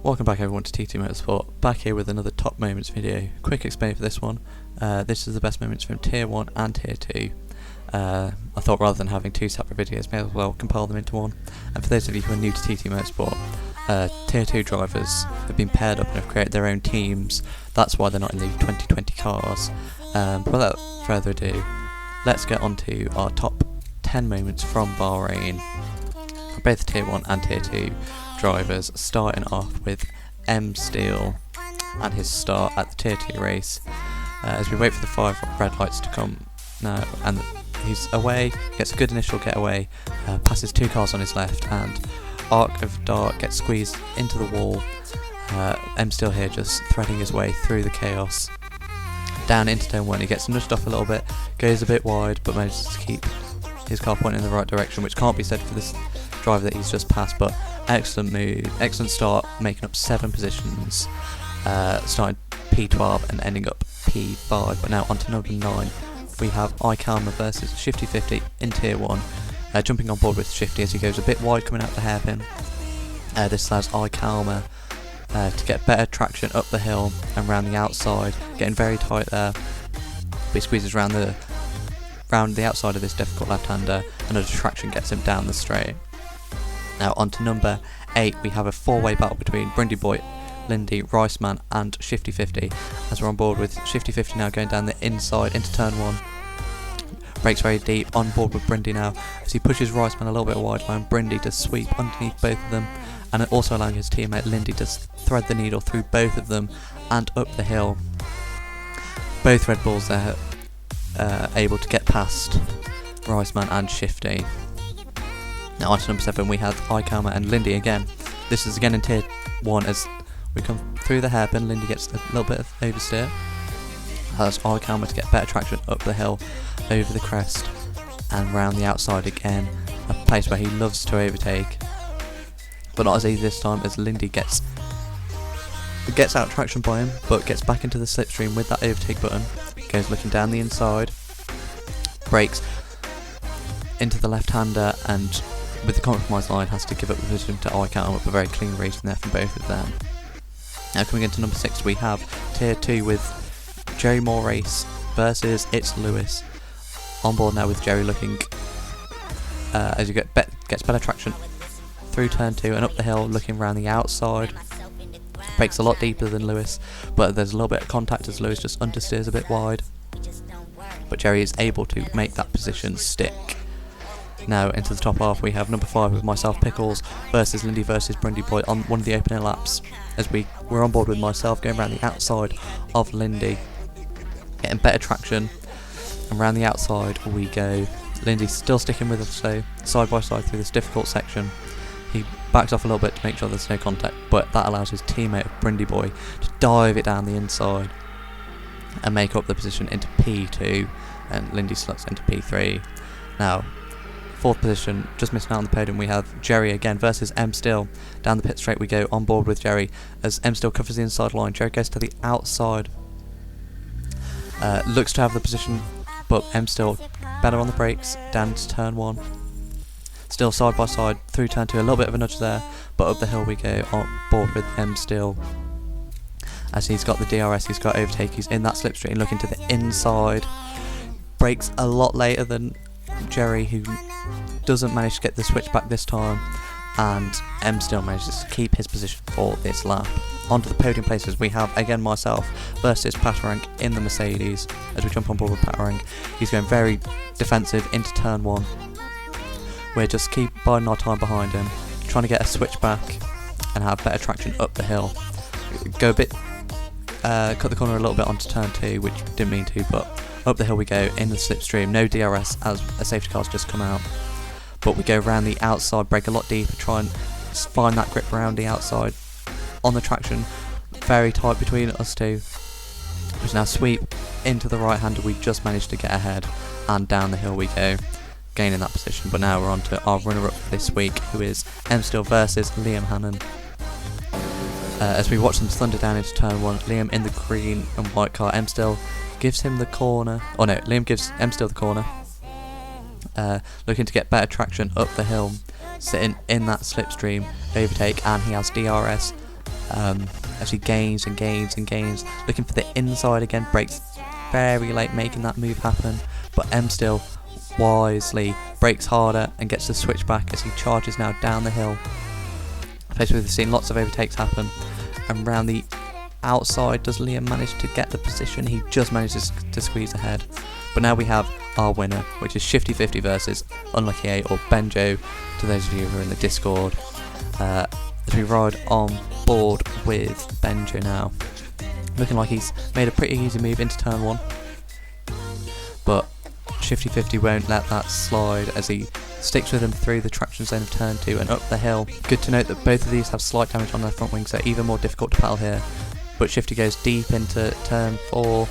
Welcome back everyone to TTM Motorsport, back here with another top moments video. Quick explain for this one. This is the best moments from Tier 1 and Tier 2. I thought rather than having two separate videos, may as well compile them into one. And for those of you who are new to TTM Motorsport, Tier 2 drivers have been paired up and have created their own teams. That's why they're not in the 2020 cars. But without further ado, let's get on to our top 10 moments from Bahrain for both Tier 1 and Tier 2 drivers, starting off with M Steel and his start at the Tier 2 race. As we wait for the 5 red lights to come now, and he's away, gets a good initial getaway, passes 2 cars on his left, and Arc of Dart gets squeezed into the wall. M Steel here just threading his way through the chaos. Down into turn 1, he gets nudged off a little bit, goes a bit wide, but manages to keep his car pointing in the right direction, which can't be said for this driver that he's just passed, but excellent move, excellent start, making up 7 positions, starting P12 and ending up P5. But now on to number 9, we have iKalma versus Shifty 50 in Tier 1, jumping on board with Shifty as he goes a bit wide coming out the hairpin. This allows iKalma to get better traction up the hill and round the outside, getting very tight there, but he squeezes round the outside of this difficult left-hander, and a traction gets him down the straight. Now on to number 8, we have a 4-way battle between Brindy Boy, Lindy, Riceman and Shifty 50, as we're on board with Shifty 50 now going down the inside into turn 1. Brakes very deep, on board with Brindy now, as he pushes Riceman a little bit wide, allowing Brindy to sweep underneath both of them, and also allowing his teammate Lindy to thread the needle through both of them and up the hill. Both Red Bulls there able to get past Riceman and Shifty. Now on to number 7, we have iKalma and Lindy again. This is again in Tier 1 as we come through the hairpin. Lindy gets a little bit of oversteer. Allows iKalma to get better traction up the hill, over the crest and round the outside again. A place where he loves to overtake. But not as easy this time, as Lindy gets out traction by him, but gets back into the slipstream with that overtake button. Goes looking down the inside, brakes into the left-hander, and with the compromise line has to give up the position to iKalma, but a very clean racing there from both of them. Now coming into number 6, we have Tier 2 with Jerry Moore Race versus It's Lewis. On board now with Jerry looking as he gets better traction through turn 2 and up the hill, looking around the outside. Brakes a lot deeper than Lewis, but there's a little bit of contact as Lewis just understeers a bit wide. But Jerry is able to make that position stick. Now into the top half we have number 5 with myself Pickles versus Lindy versus Brindy Boy on one of the opening laps, as we're on board with myself going around the outside of Lindy, getting better traction, and around the outside we go. Lindy's still sticking with us so side by side through this difficult section. He backs off a little bit to make sure there's no contact, but that allows his teammate Brindy Boy to dive it down the inside and make up the position into P2, and Lindy slots into P3. Now 4th position, just missing out on the podium, we have Jerry again versus M Steel. Down the pit straight we go, on board with Jerry as M Steel covers the inside line. Jerry goes to the outside, looks to have the position, but M Steel better on the brakes down to turn 1. Still side by side through turn 2, a little bit of a nudge there, but up the hill we go, on board with M Steel. As he's got the DRS, he's got overtake, he's in that slipstream looking to the inside. Brakes a lot later than Jerry, who doesn't manage to get the switch back this time, and M Steel manages to keep his position for this lap. Onto the podium places we have again myself versus Patarang in the Mercedes. As we jump on board with Patarang, he's going very defensive into turn 1. We're just keep biding our time behind him, trying to get a switch back and have better traction up the hill. Go a bit, cut the corner a little bit onto turn 2, which didn't mean to, but up the hill we go in the slipstream. No DRS as a safety car's just come out, but we go around the outside, brake a lot deeper, try and find that grip around the outside on the traction, very tight between us two. We now sweep into the right hander. We just managed to get ahead, and down the hill we go, gaining that position. But now we're on to our runner-up this week, who is M Steel versus Liam Hannon. As we watch them thunder down into turn 1, Liam in the green and white car, M Steel gives him the corner, oh no, Liam gives M Steel the corner, looking to get better traction up the hill, sitting in that slipstream overtake, and he has DRS as he gains and gains and gains, looking for the inside again, brakes very late making that move happen, but M still wisely brakes harder and gets the switch back as he charges now down the hill. Basically we've seen lots of overtakes happen, and round the outside does Liam manage to get the position. He just manages to squeeze ahead, but now we have our winner, which is Shifty 50 versus Unlucky 8 or Benjo to those of you who are in the Discord, as we ride on board with Benjo now, looking like he's made a pretty easy move into turn 1, but Shifty 50 won't let that slide as he sticks with him through the traction zone of turn 2 and up the hill. Good to note that both of these have slight damage on their front wings, so even more difficult to battle here, but Shifty goes deep into turn 4.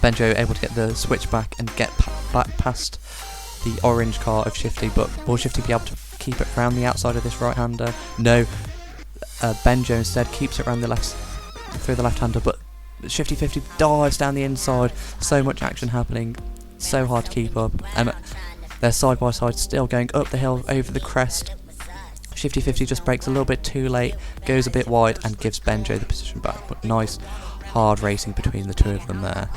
Benjo able to get the switch back and get back past the orange car of Shifty, but will Shifty be able to keep it round the outside of this right-hander? No, Benjo instead keeps it round the left, through the left-hander, but Shifty 50 dives down the inside. So much action happening, so hard to keep up, and they're side by side still going up the hill over the crest. Shifty 50 just brakes a little bit too late, goes a bit wide and gives Benjo the position back, but nice hard racing between the two of them there.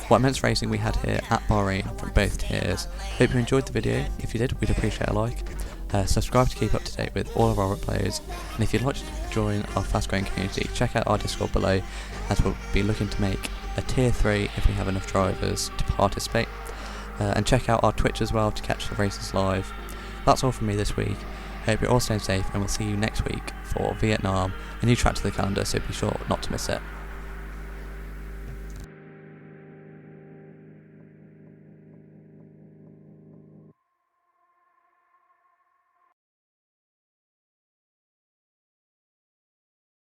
What immense racing we had here at Bahrain from both tiers. Hope you enjoyed the video. If you did, we'd appreciate a like. Subscribe to keep up to date with all of our uploads, and if you'd like to join our fast growing community, check out our Discord below, as we'll be looking to make a tier 3 if we have enough drivers to participate, and check out our Twitch as well to catch the races live. That's all from me this week. Hope you're all staying safe, and we'll see you next week for Vietnam, a new track to the calendar, so be sure not to miss it.